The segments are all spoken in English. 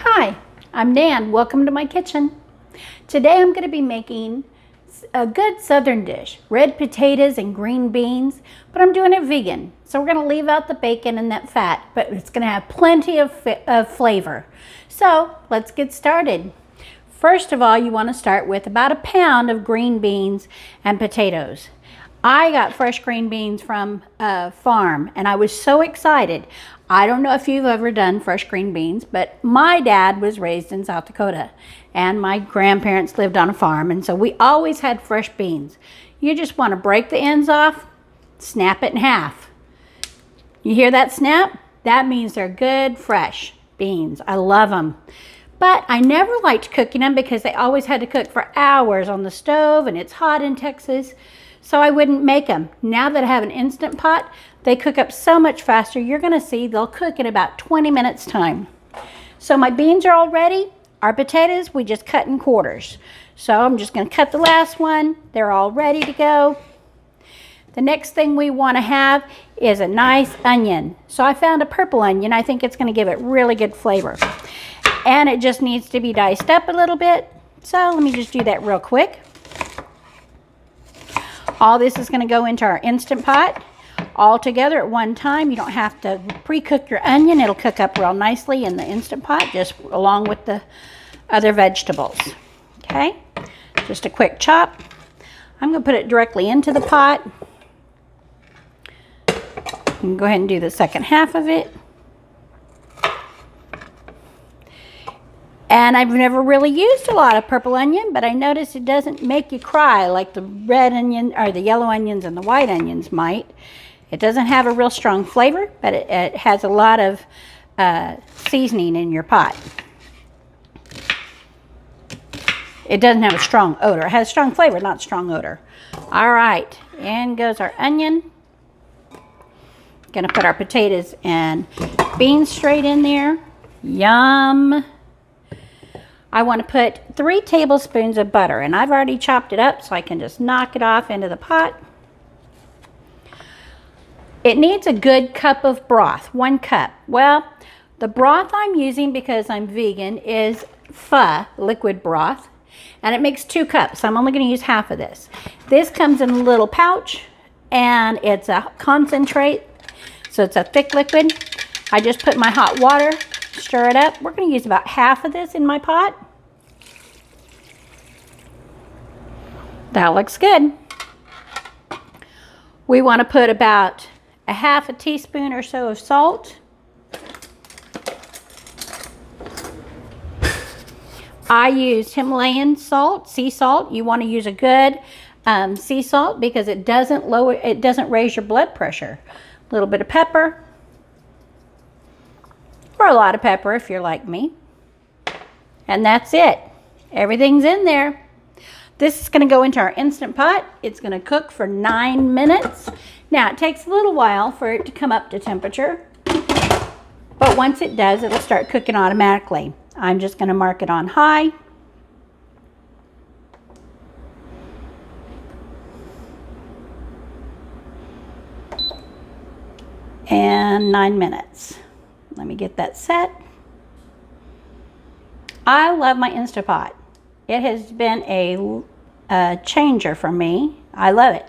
Hi, I'm Nan. Welcome to my kitchen. Today I'm going to be making a good southern dish, red potatoes and green beans, but I'm doing it vegan. So we're going to leave out the bacon and that fat, but it's going to have plenty of flavor. So let's get started. First of all, you want to start with about a pound of green beans and potatoes. I got fresh green beans from a farm and I was so excited. I don't know if you've ever done fresh green beans, but my dad was raised in South Dakota and my grandparents lived on a farm, and so we always had fresh beans. You just want to break the ends off, snap it in half. You hear that snap? That means they're good, fresh beans. I love them. But I never liked cooking them because they always had to cook for hours on the stove and it's hot in Texas. So I wouldn't make them. Now that I have an Instant Pot, they cook up so much faster. You're going to see they'll cook in about 20 minutes time. So my beans are all ready. Our potatoes, we just cut in quarters. So I'm just going to cut the last one. They're all ready to go. The next thing we want to have is a nice onion. So I found a purple onion. I think it's going to give it really good flavor. And it just needs to be diced up a little bit. So let me just do that real quick. All this is going to go into our Instant Pot all together at one time. You don't have to pre-cook your onion. It'll cook up real nicely in the Instant Pot just along with the other vegetables. Okay, just a quick chop. I'm going to put it directly into the pot. And go ahead and do the second half of it. And I've never really used a lot of purple onion, but I noticed it doesn't make you cry like the red onion or the yellow onions and the white onions might. It doesn't have a real strong flavor, but it has a lot of seasoning in your pot. It doesn't have a strong odor. It has strong flavor, not strong odor. All right, in goes our onion. Gonna put our potatoes and beans straight in there. Yum. I want to put 3 tablespoons of butter, and I've already chopped it up so I can just knock it off into the pot. It needs a good cup of broth, 1 cup. Well, the broth I'm using because I'm vegan is pho, liquid broth, and it makes 2 cups. I'm only going to use half of this. This comes in a little pouch, and it's a concentrate, so it's a thick liquid. I just put my hot water, stir it up. We're going to use about half of this in my pot. That looks good. We want to put about a half a teaspoon or so of salt. I used Himalayan salt, sea salt. You want to use a good sea salt because it doesn't raise your blood pressure. A little bit of pepper. Or a lot of pepper if you're like me. And that's it. Everything's in there. This is going to go into our Instant Pot. It's going to cook for 9 minutes. Now, it takes a little while for it to come up to temperature. But once it does, it'll start cooking automatically. I'm just going to mark it on high. And 9 minutes. Let me get that set. I love my Instapot. It has been a changer for me. I love it.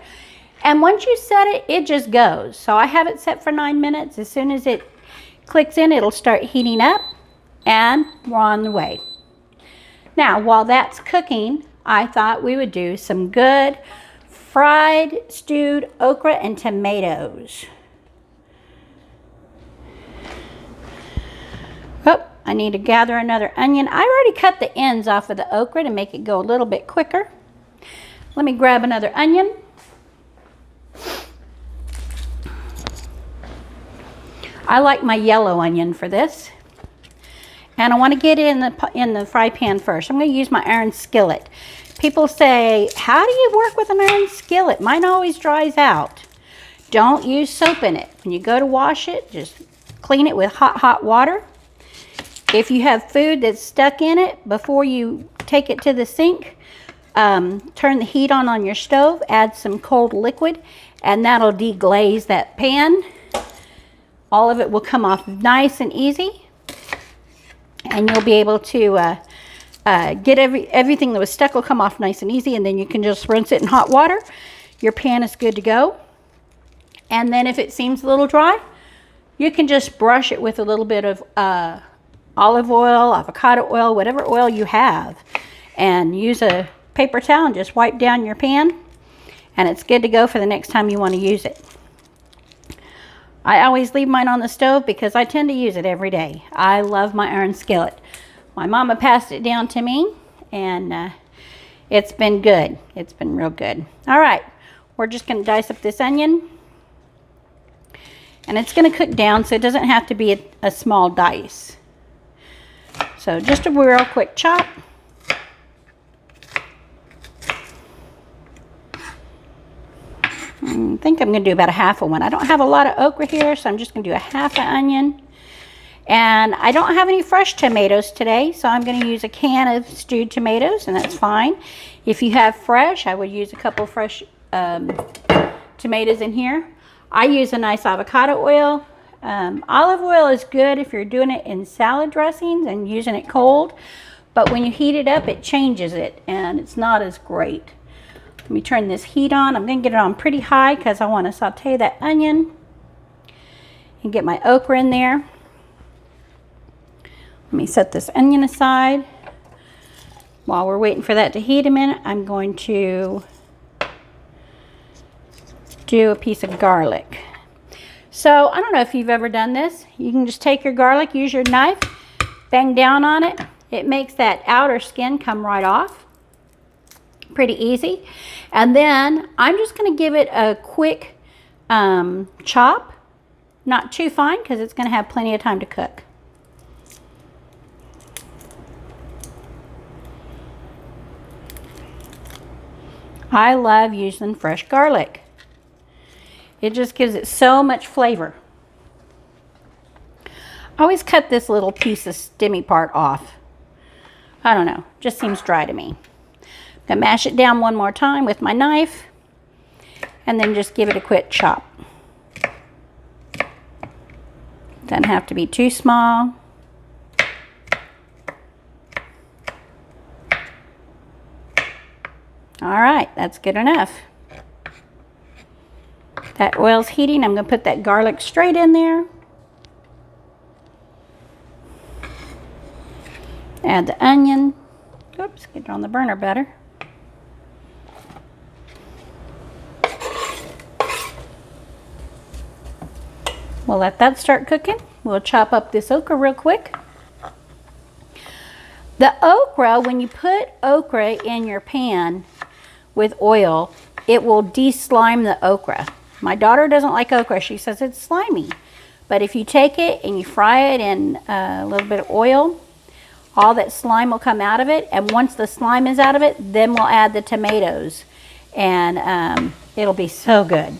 And once you set it, it just goes. So I have it set for 9 minutes. As soon as it clicks in, it'll start heating up, and we're on the way. Now, while that's cooking, I thought we would do some good fried stewed okra and tomatoes. Oh, I need to gather another onion. I already cut the ends off of the okra to make it go a little bit quicker. Let me grab another onion. I like my yellow onion for this. And I want to get it in the fry pan first. I'm going to use my iron skillet. People say, how do you work with an iron skillet? Mine always dries out. Don't use soap in it. When you go to wash it, just clean it with hot water. If you have food that's stuck in it, before you take it to the sink, turn the heat on your stove, add some cold liquid, and that'll deglaze that pan. All of it will come off nice and easy. and you'll be able to get everything that was stuck will come off nice and easy, and then you can just rinse it in hot water. Your pan is good to go. And then if it seems a little dry, you can just brush it with a little bit of olive oil, avocado oil, whatever oil you have, and use a paper towel and just wipe down your pan, and it's good to go for the next time you want to use it. I always leave mine on the stove because I tend to use it every day. I love my iron skillet. My mama passed it down to me, and it's been good. It's been real good. All right, we're just going to dice up this onion, and it's going to cook down, so it doesn't have to be a small dice. So just a real quick chop. I think I'm going to do about a half of one. I don't have a lot of okra here, so I'm just going to do a half an onion. And I don't have any fresh tomatoes today, so I'm going to use a can of stewed tomatoes, and that's fine. If you have fresh, I would use a couple fresh tomatoes in here. I use a nice avocado oil. Olive oil is good if you're doing it in salad dressings and using it cold, but when you heat it up, it changes it, and it's not as great. Let me turn this heat on. I'm going to get it on pretty high because I want to saute that onion and get my okra in there. Let me set this onion aside. While we're waiting for that to heat a minute, I'm going to do a piece of garlic. So I don't know if you've ever done this. You can just take your garlic, use your knife, bang down on it. It makes that outer skin come right off. Pretty easy. And then I'm just going to give it a quick chop. Not too fine because it's going to have plenty of time to cook. I love using fresh garlic. It just gives it so much flavor. I always cut this little piece of stemmy part off. I don't know, just seems dry to me. I'm gonna mash it down one more time with my knife and then just give it a quick chop. Doesn't have to be too small. All right, that's good enough. That oil's heating. I'm going to put that garlic straight in there. Add the onion. Oops, get it on the burner better. We'll let that start cooking. We'll chop up this okra real quick. The okra, when you put okra in your pan with oil, it will de-slime the okra. My daughter doesn't like okra. She says it's slimy. But if you take it and you fry it in a little bit of oil, all that slime will come out of it. And once the slime is out of it, then we'll add the tomatoes. And it'll be so good.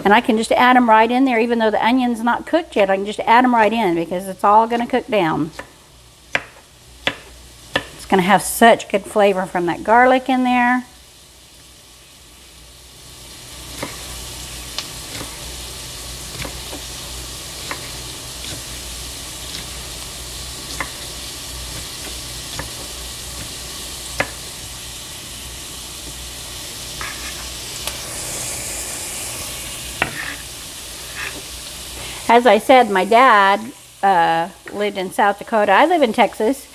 And I can just add them right in there, even though the onion's not cooked yet. I can just add them right in because it's all going to cook down. It's going to have such good flavor from that garlic in there. As I said, my dad lived in South Dakota. I live in Texas.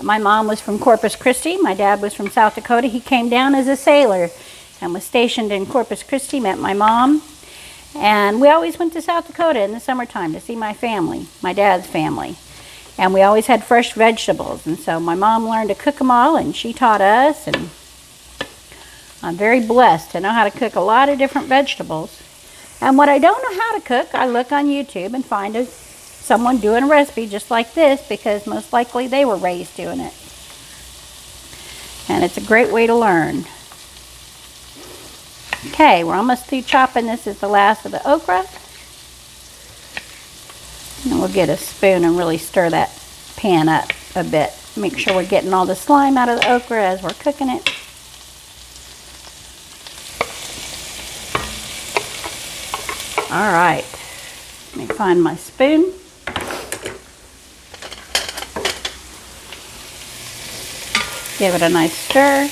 My mom was from Corpus Christi. My dad was from South Dakota. He came down as a sailor and was stationed in Corpus Christi, met my mom. And we always went to South Dakota in the summertime to see my family, my dad's family. And we always had fresh vegetables. And so my mom learned to cook them all, and she taught us. And I'm very blessed to know how to cook a lot of different vegetables. And when I don't know how to cook, I look on YouTube and find someone doing a recipe just like this, because most likely they were raised doing it. And it's a great way to learn. Okay, we're almost through chopping. This is the last of the okra. And we'll get a spoon and really stir that pan up a bit. Make sure we're getting all the slime out of the okra as we're cooking it. All right, let me find my spoon. Give it a nice stir.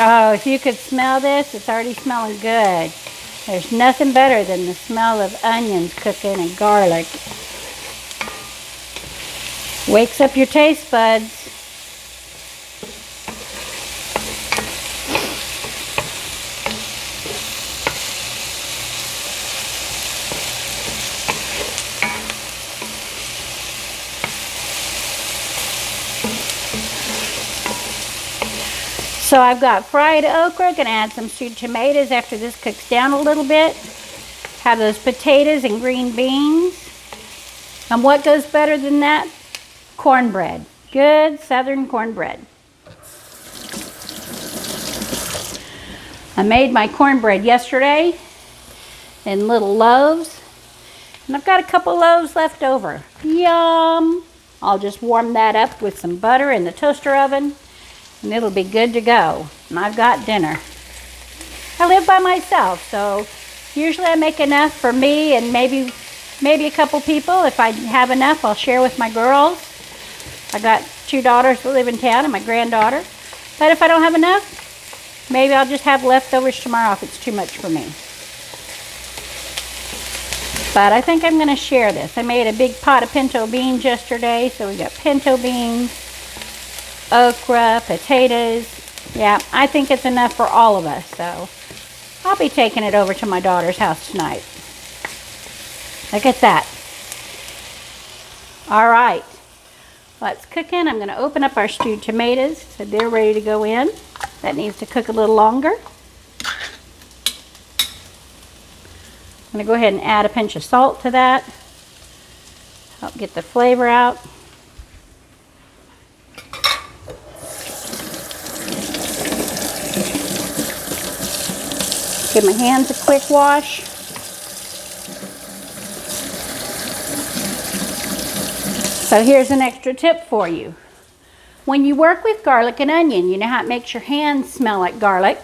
Oh, if you could smell this, it's already smelling good. There's nothing better than the smell of onions cooking and garlic. Wakes up your taste buds. So I've got fried okra. Gonna add some stewed tomatoes after this cooks down a little bit. Have those potatoes and green beans. And what goes better than that? Cornbread. Good Southern cornbread. I made my cornbread yesterday in little loaves. And I've got a couple loaves left over. Yum! I'll just warm that up with some butter in the toaster oven. And it'll be good to go. And I've got dinner. I live by myself, so usually I make enough for me and maybe a couple people. If I have enough, I'll share with my girls. I got 2 daughters that live in town and my granddaughter. But if I don't have enough, maybe I'll just have leftovers tomorrow if it's too much for me. But I think I'm going to share this. I made a big pot of pinto beans yesterday, so we got pinto beans, okra, potatoes. Yeah, I think it's enough for all of us, so I'll be taking it over to my daughter's house tonight. Look at that. All right, let's cook in. I'm going to open up our stewed tomatoes, so they're ready to go in. That needs to cook a little longer. I'm going to go ahead and add a pinch of salt to that. Help get the flavor out. Give my hands a quick wash. So here's an extra tip for you. When you work with garlic and onion, you know how it makes your hands smell like garlic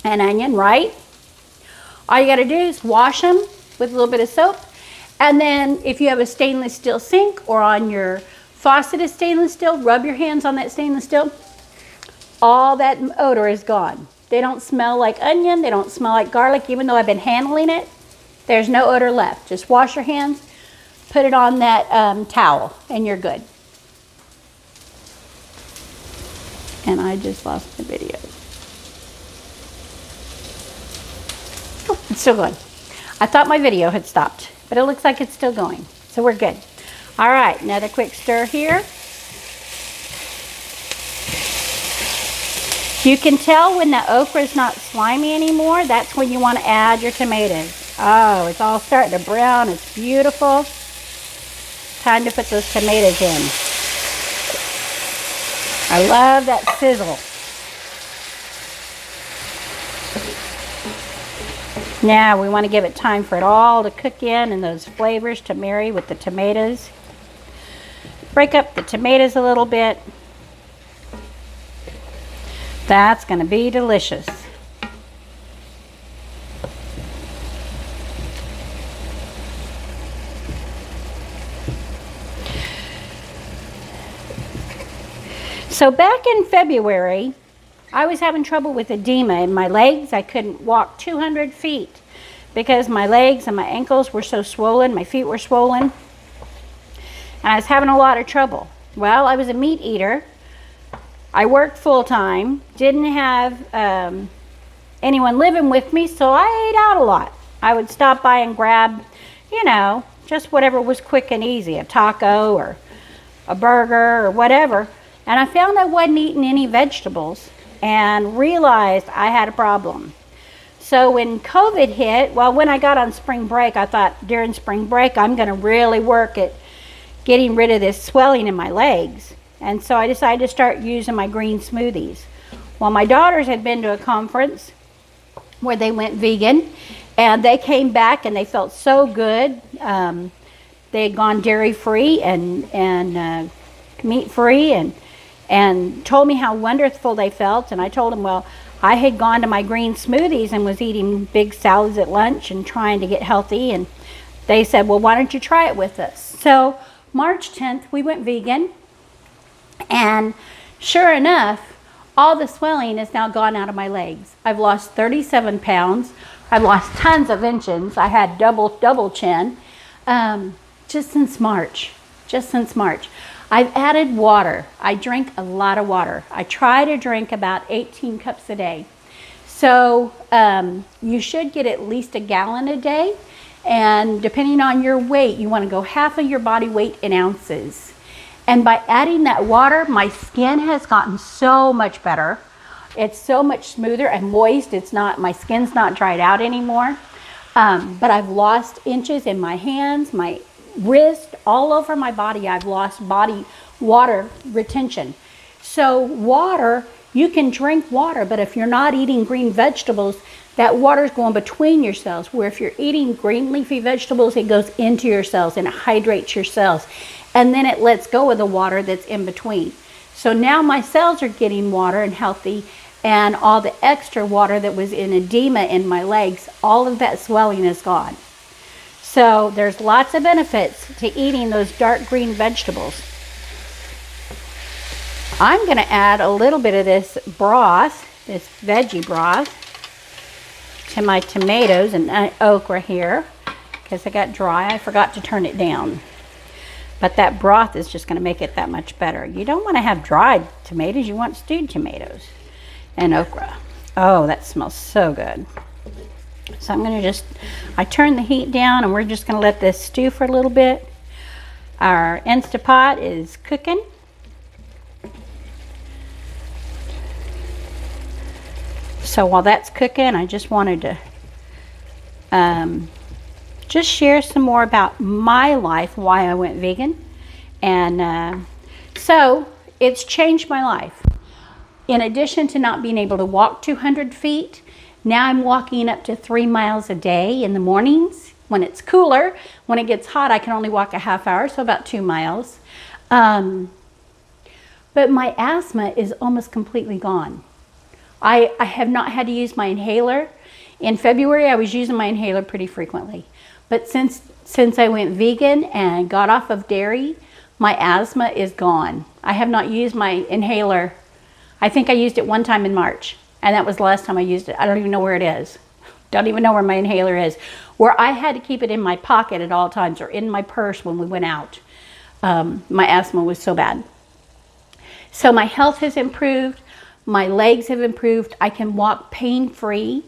and onion, right? All you got to do is wash them with a little bit of soap. And then if you have a stainless steel sink or on your faucet is stainless steel, rub your hands on that stainless steel. All that odor is gone. They don't smell like onion. They don't smell like garlic. Even though I've been handling it, there's no odor left. Just wash your hands, put it on that towel, and you're good. And I just lost the video. Oh, it's still going. I thought my video had stopped, but it looks like it's still going. So we're good. All right, another quick stir here. You can tell when the okra is not slimy anymore. That's when you want to add your tomatoes. Oh, it's all starting to brown. It's beautiful. Time to put those tomatoes in. I love that sizzle. Now we want to give it time for it all to cook in and those flavors to marry with the tomatoes. Break up the tomatoes a little bit. That's going to be delicious. So back in February, I was having trouble with edema in my legs. I couldn't walk 200 feet because my legs and my ankles were so swollen. My feet were swollen. And I was having a lot of trouble. Well, I was a meat eater. I worked full-time, didn't have anyone living with me, so I ate out a lot. I would stop by and grab, you know, just whatever was quick and easy, a taco or a burger or whatever. And I found I wasn't eating any vegetables and realized I had a problem. So when COVID hit, well, when I got on spring break, I thought during spring break, I'm going to really work at getting rid of this swelling in my legs. And so I decided to start using my green smoothies. Well, my daughters had been to a conference where they went vegan, and they came back and they felt so good. They had gone dairy-free and meat-free and told me how wonderful they felt. And I told them, well, I had gone to my green smoothies and was eating big salads at lunch and trying to get healthy. And they said, well, why don't you try it with us? So March 10th, we went vegan. And sure enough, all the swelling is now gone out of my legs. I've lost 37 pounds. I've lost tons of inches. I had double chin just since March. I've added water. I drink a lot of water. I try to drink about 18 cups a day. So you should get at least a gallon a day. And depending on your weight, you want to go half of your body weight in ounces. And by adding that water, my skin has gotten so much better. It's so much smoother and moist. My skin's not dried out anymore. But I've lost inches in my hands, my wrist, all over my body. I've lost body water retention. So water, you can drink water, but if you're not eating green vegetables, that water's going between your cells, where if you're eating green leafy vegetables, it goes into your cells and it hydrates your cells. And then it lets go of the water that's in between. So now my cells are getting water and healthy, and all the extra water that was in edema in my legs, all of that swelling is gone. So there's lots of benefits to eating those dark green vegetables. I'm going to add a little bit of this broth, this veggie broth, to my tomatoes and okra here, because I got dry. I forgot to turn it down. But that broth is just going to make it that much better. You don't want to have dried tomatoes. You want stewed tomatoes and okra. Oh, that smells so good. So I'm going to I turn the heat down, and we're just going to let this stew for a little bit. Our Instapot is cooking. So while that's cooking, I just wanted to just share some more about my life, why I went vegan. And so it's changed my life. In addition to not being able to walk 200 feet, now I'm walking up to 3 miles a day in the mornings when it's cooler. When it gets hot, I can only walk a half hour, so about 2 miles. But my asthma is almost completely gone. I have not had to use my inhaler. In February, I was using my inhaler pretty frequently. But since I went vegan and got off of dairy, my asthma is gone. I have not used my inhaler. I think I used it one time in March, and that was the last time I used it. I don't even know where it is. Don't even know where my inhaler is. Where I had to keep it in my pocket at all times or in my purse when we went out. My asthma was so bad. So my health has improved. My legs have improved. I can walk pain-free.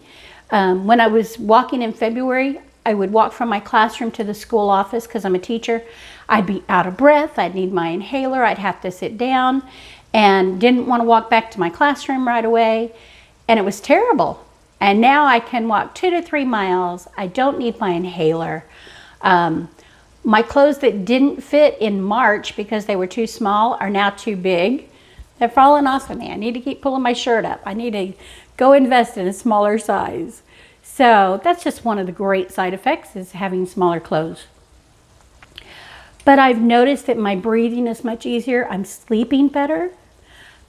When I was walking in February, I would walk from my classroom to the school office because I'm a teacher. I'd be out of breath. I'd need my inhaler. I'd have to sit down and didn't want to walk back to my classroom right away. And it was terrible. And now I can walk 2 to 3 miles. I don't need my inhaler. My clothes that didn't fit in March because they were too small are now too big. They're falling off of me. I need to keep pulling my shirt up. I need to go invest in a smaller size. So that's just one of the great side effects, is having smaller clothes. But I've noticed that my breathing is much easier. I'm sleeping better.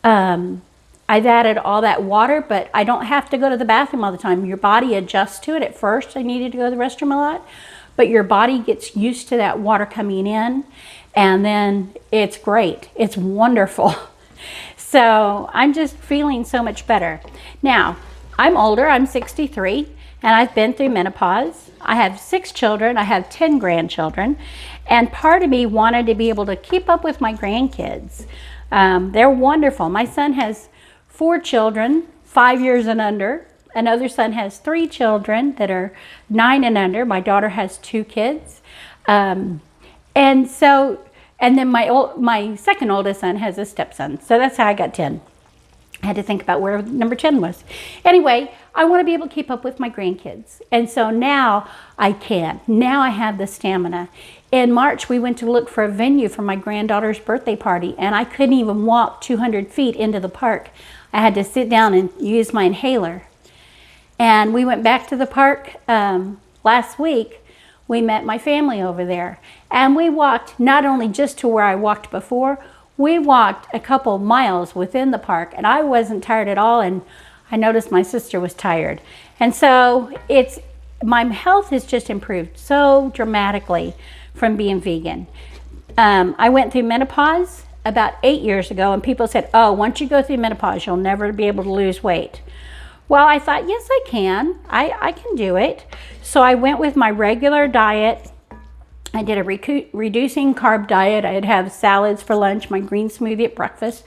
I've added all that water, but I don't have to go to the bathroom all the time. Your body adjusts to it. At first, I needed to go to the restroom a lot, but your body gets used to that water coming in, and then it's great. It's wonderful. So I'm just feeling so much better. Now, I'm older. I'm 63, and I've been through menopause. I have 6 children. I have 10 grandchildren, and part of me wanted to be able to keep up with my grandkids. They're wonderful. My son has 4 children, 5 years and under. Another son has 3 children that are 9 and under. My daughter has 2 kids. And then my second oldest son has a stepson. So that's how I got 10. I had to think about where number 10 was. Anyway, I want to be able to keep up with my grandkids. And so now I can. Now I have the stamina. In March, we went to look for a venue for my granddaughter's birthday party, and I couldn't even walk 200 feet into the park. I had to sit down and use my inhaler. And we went back to the park last week. We met my family over there, and we walked not only just to where I walked before, we walked a couple miles within the park, and I wasn't tired at all, and I noticed my sister was tired. And so my health has just improved so dramatically from being vegan. I went through menopause. about 8 years ago, and people said, oh, once you go through menopause, you'll never be able to lose weight. Well, I thought, yes, I can. I can do it. So I went with my regular diet. I did a reducing carb diet. I'd have salads for lunch, my green smoothie at breakfast,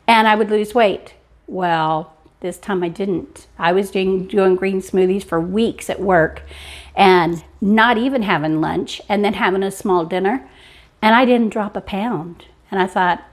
and I would lose weight. Well, this time I didn't. I was doing green smoothies for weeks at work and not even having lunch and then having a small dinner, and I didn't drop a pound. And I thought,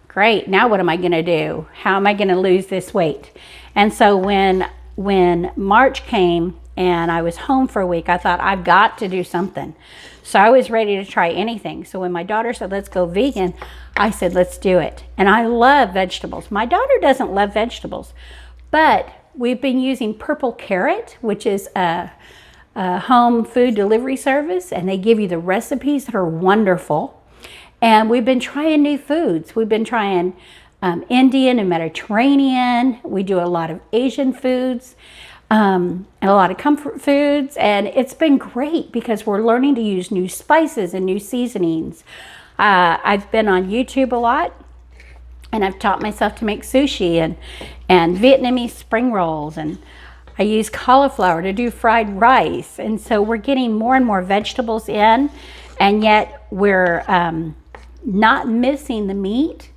great, now what am I gonna do? How am I gonna lose this weight? And so when March came and I was home for a week, I thought, I've got to do something. So I was ready to try anything. So when my daughter said, let's go vegan, I said, let's do it. And I love vegetables. My daughter doesn't love vegetables, but we've been using Purple Carrot, which is a home food delivery service, and they give you the recipes that are wonderful. And we've been trying new foods. We've been trying Indian and Mediterranean. We do a lot of Asian foods. And a lot of comfort foods, and it's been great because we're learning to use new spices and new seasonings. I've been on YouTube a lot, and I've taught myself to make sushi and Vietnamese spring rolls, and I use cauliflower to do fried rice. And so we're getting more and more vegetables in, and yet we're not missing the meat.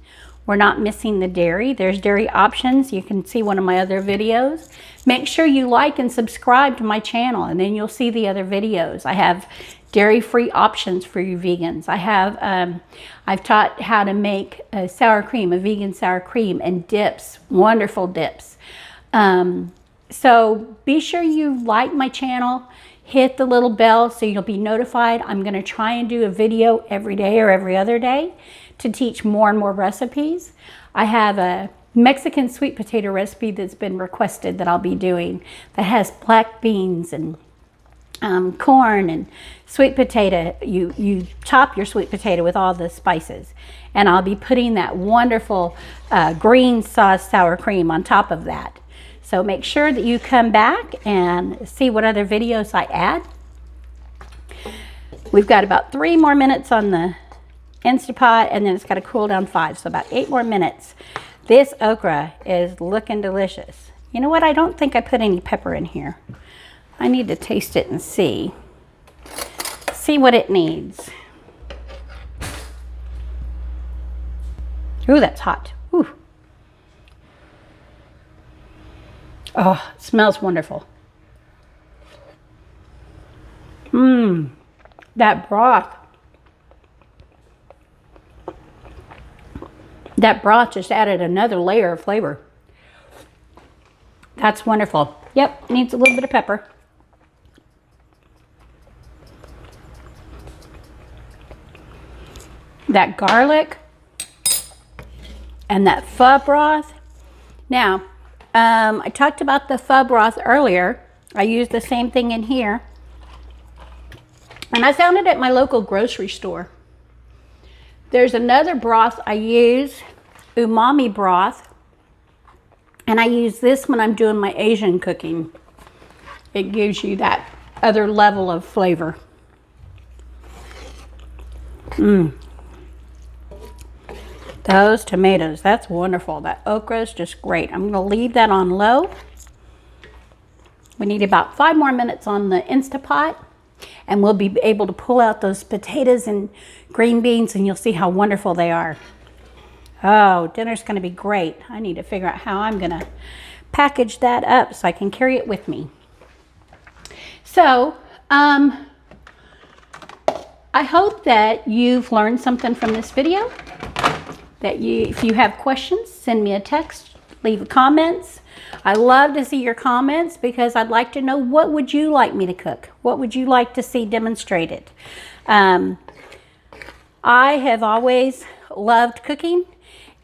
We're not missing the dairy. There's dairy options. You can see one of my other videos. Make sure you like and subscribe to my channel, and then you'll see the other videos. I have dairy-free options for you vegans. I've taught how to make a sour cream, a vegan sour cream, and dips, wonderful dips. So be sure you like my channel, hit the little bell so you'll be notified. I'm gonna try and do a video every day or every other day to teach more and more recipes. I have a Mexican sweet potato recipe that's been requested that I'll be doing that has black beans and corn and sweet potato. You top your sweet potato with all the spices, and I'll be putting that wonderful green sauce sour cream on top of that. So make sure that you come back and see what other videos I add. We've got about 3 more minutes on the Instapot, and then it's got to cool down 5, so about 8 more minutes. This okra is looking delicious. You know what? I don't think I put any pepper in here. I need to taste it and see what it needs. Ooh, that's hot. Ooh. Oh, it smells wonderful. That broth. That broth just added another layer of flavor. That's wonderful. Yep, needs a little bit of pepper. That garlic and that pho broth. Now, I talked about the pho broth earlier. I used the same thing in here. And I found it at my local grocery store. There's another broth I use, umami broth, and I use this when I'm doing my Asian cooking. It gives you that other level of flavor. Those tomatoes, that's wonderful. That okra is just great. I'm gonna leave that on low. We need about 5 more minutes on the Instapot, and we'll be able to pull out those potatoes and green beans, and you'll see how wonderful they are. Oh, dinner's gonna be great. I need to figure out how I'm gonna package that up so I can carry it with me. So, I hope that you've learned something from this video. If you have questions, send me a text, leave comments. I love to see your comments because I'd like to know, what would you like me to cook? What would you like to see demonstrated? I have always loved cooking,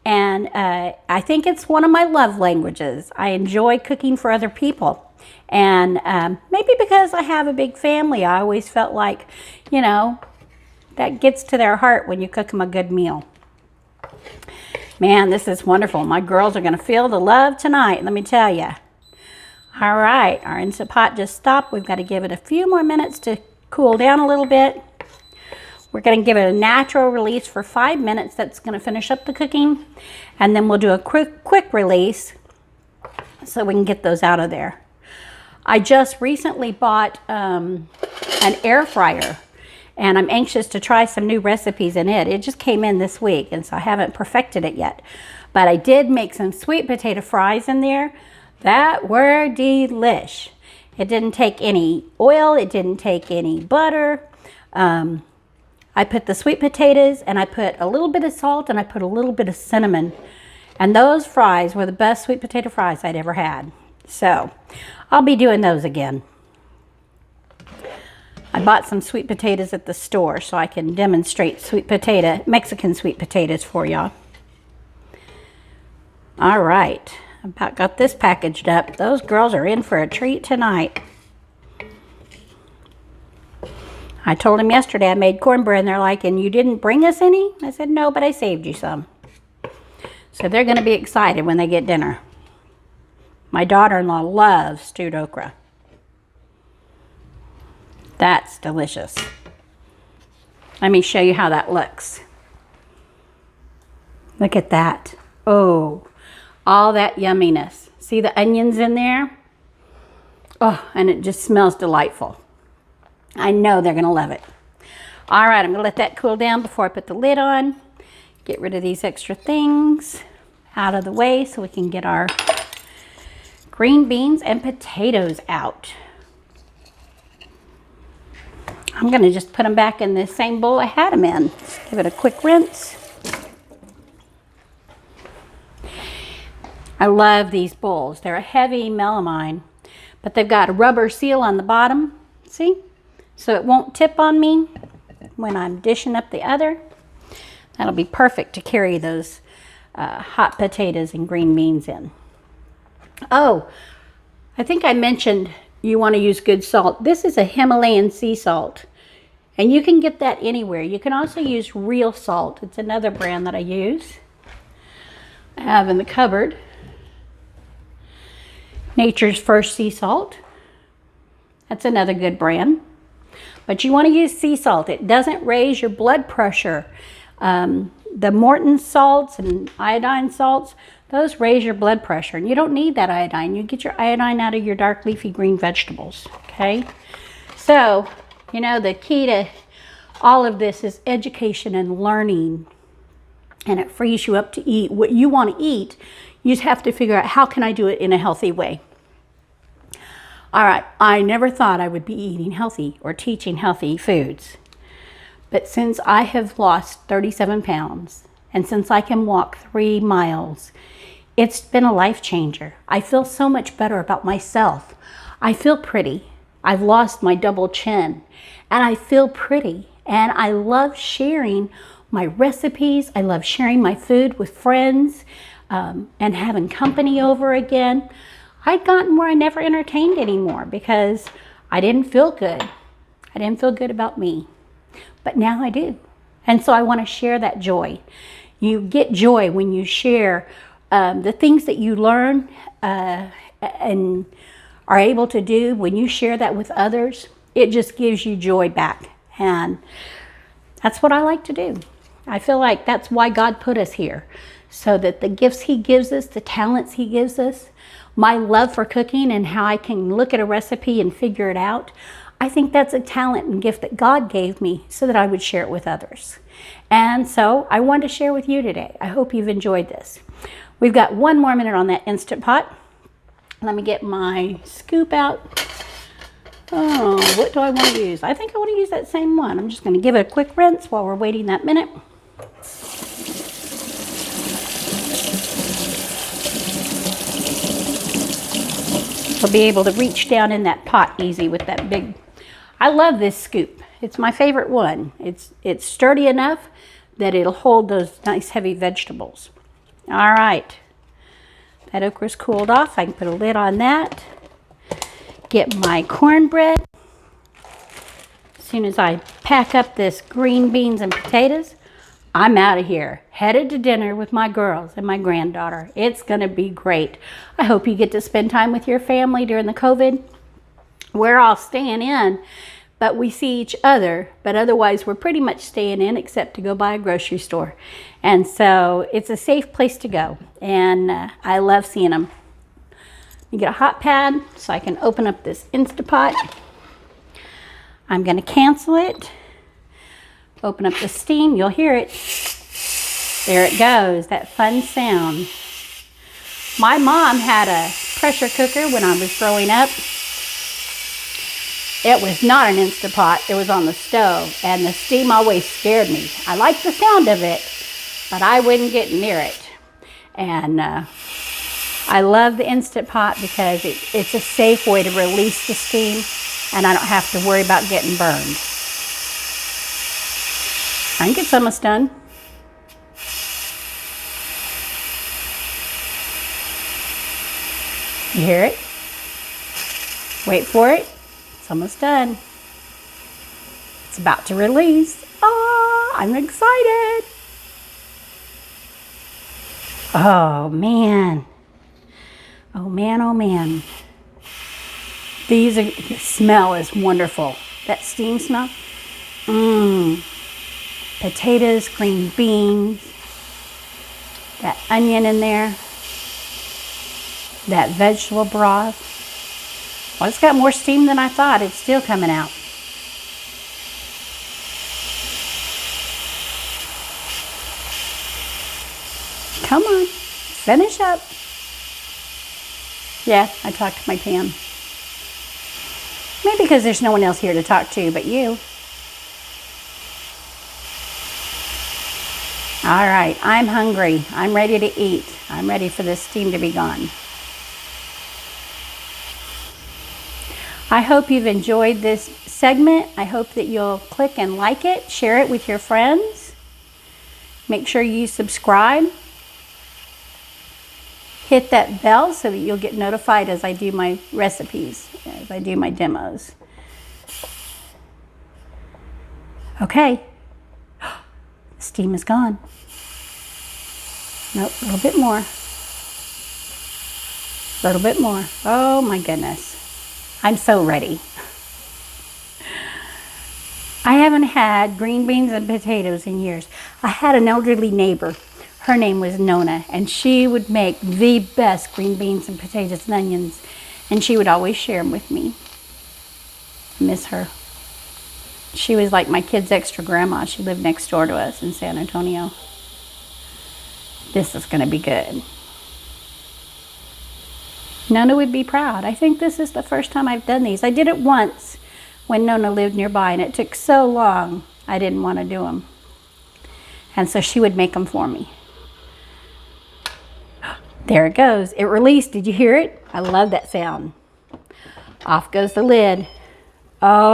and I think it's one of my love languages. I enjoy cooking for other people. And maybe because I have a big family, I always felt like, you know, that gets to their heart when you cook them a good meal. Man, this is wonderful. My girls are going to feel the love tonight, let me tell you. All right, our Instapot just stopped. We've got to give it a few more minutes to cool down a little bit. We're going to give it a natural release for 5 minutes. That's going to finish up the cooking. And then we'll do a quick release so we can get those out of there. I just recently bought an air fryer, and I'm anxious to try some new recipes in it. It just came in this week, and so I haven't perfected it yet. But I did make some sweet potato fries in there that were delish. It didn't take any oil. It didn't take any butter. I put the sweet potatoes, and I put a little bit of salt, and I put a little bit of cinnamon. And those fries were the best sweet potato fries I'd ever had. So I'll be doing those again. I bought some sweet potatoes at the store so I can demonstrate Mexican sweet potatoes for y'all. All right, about got this packaged up. Those girls are in for a treat tonight. I told them yesterday I made cornbread, and they're like, and you didn't bring us any? I said, no, but I saved you some. So they're going to be excited when they get dinner. My daughter-in-law loves stewed okra. That's delicious. Let me show you how that looks. Look at that. Oh, all that yumminess. See the onions in there? Oh, and it just smells delightful. I know they're going to love it. All right, I'm going to let that cool down before I put the lid on. Get rid of these extra things out of the way so we can get our green beans and potatoes out. I'm going to just put them back in the same bowl I had them in. Just give it a quick rinse. I love these bowls. They're a heavy melamine, but they've got a rubber seal on the bottom. See? So it won't tip on me when I'm dishing up the other. That'll be perfect to carry those hot potatoes and green beans in. Oh, I think I mentioned you want to use good salt. This is a Himalayan sea salt, and you can get that anywhere. You can also use real salt. It's another brand that I use. I have in the cupboard. Nature's First Sea Salt. That's another good brand. But you want to use sea salt. It doesn't raise your blood pressure. The Morton salts and iodine salts, those raise your blood pressure. And you don't need that iodine. You get your iodine out of your dark leafy green vegetables. Okay? So, you know, the key to all of this is education and learning. And it frees you up to eat what you want to eat. You just have to figure out, how can I do it in a healthy way? All right, I never thought I would be eating healthy or teaching healthy foods. But since I have lost 37 pounds and since I can walk 3 miles, it's been a life changer. I feel so much better about myself. I feel pretty. I've lost my double chin and I feel pretty. And I love sharing my recipes. I love sharing my food with friends and having company over again. I'd gotten where I never entertained anymore because I didn't feel good. I didn't feel good about me. But now I do. And so I want to share that joy. You get joy when you share the things that you learn and are able to do. When you share that with others, it just gives you joy back. And that's what I like to do. I feel like that's why God put us here. So that the gifts He gives us, the talents He gives us, my love for cooking and how I can look at a recipe and figure it out, I think that's a talent and gift that God gave me so that I would share it with others. And so I wanted to share with you today. I hope you've enjoyed this. We've got 1 more minute on that Instapot. Let me get my scoop out. Oh, what do I want to use? I think I want to use that same one. I'm just going to give it a quick rinse while we're waiting that minute. You'll be able to reach down in that pot easy with that big. I love this scoop. It's my favorite one. It's sturdy enough that it'll hold those nice heavy vegetables. All right. That okra's cooled off. I can put a lid on that. Get my cornbread. As soon as I pack up this green beans and potatoes, I'm out of here, headed to dinner with my girls and my granddaughter. It's going to be great. I hope you get to spend time with your family during the COVID. We're all staying in, but we see each other. But otherwise, we're pretty much staying in except to go by a grocery store. And so it's a safe place to go. And I love seeing them. You get a hot pad so I can open up this Instapot. I'm going to cancel it. Open up the steam. You'll hear it. There it goes, that fun sound. My mom had a pressure cooker when I was growing up. It was not an Instapot, it was on the stove, and the steam always scared me. I liked the sound of it, but I wouldn't get near it. And I love the Instant Pot because it's a safe way to release the steam, and I don't have to worry about getting burned. I think it's almost done. You hear it? Wait for it. It's almost done. It's about to release. Ah, I'm excited. Oh, man. Oh, man, oh, man. The smell is wonderful. That steam smell. Potatoes, green beans, that onion in there, that vegetable broth. Well, it's got more steam than I thought. It's still coming out. Come on, finish up. Yeah, I talked to my pan. Maybe because there's no one else here to talk to but you. All right, I'm hungry. I'm ready to eat. I'm ready for this steam to be gone. I hope you've enjoyed this segment. I hope that you'll click and like it, share it with your friends. Make sure you subscribe. Hit that bell so that you'll get notified as I do my recipes, as I do my demos. Okay, steam is gone. Nope, a little bit more. A little bit more. Oh my goodness. I'm so ready. I haven't had green beans and potatoes in years. I had an elderly neighbor. Her name was Nona, and she would make the best green beans and potatoes and onions, and she would always share them with me. I miss her. She was like my kid's extra grandma. She lived next door to us in San Antonio. This is going to be good. Nona would be proud. I think this is the first time I've done these. I did it once when Nona lived nearby, and it took so long I didn't want to do them. And so she would make them for me. There it goes. It released. Did you hear it? I love that sound. Off goes the lid. Oh.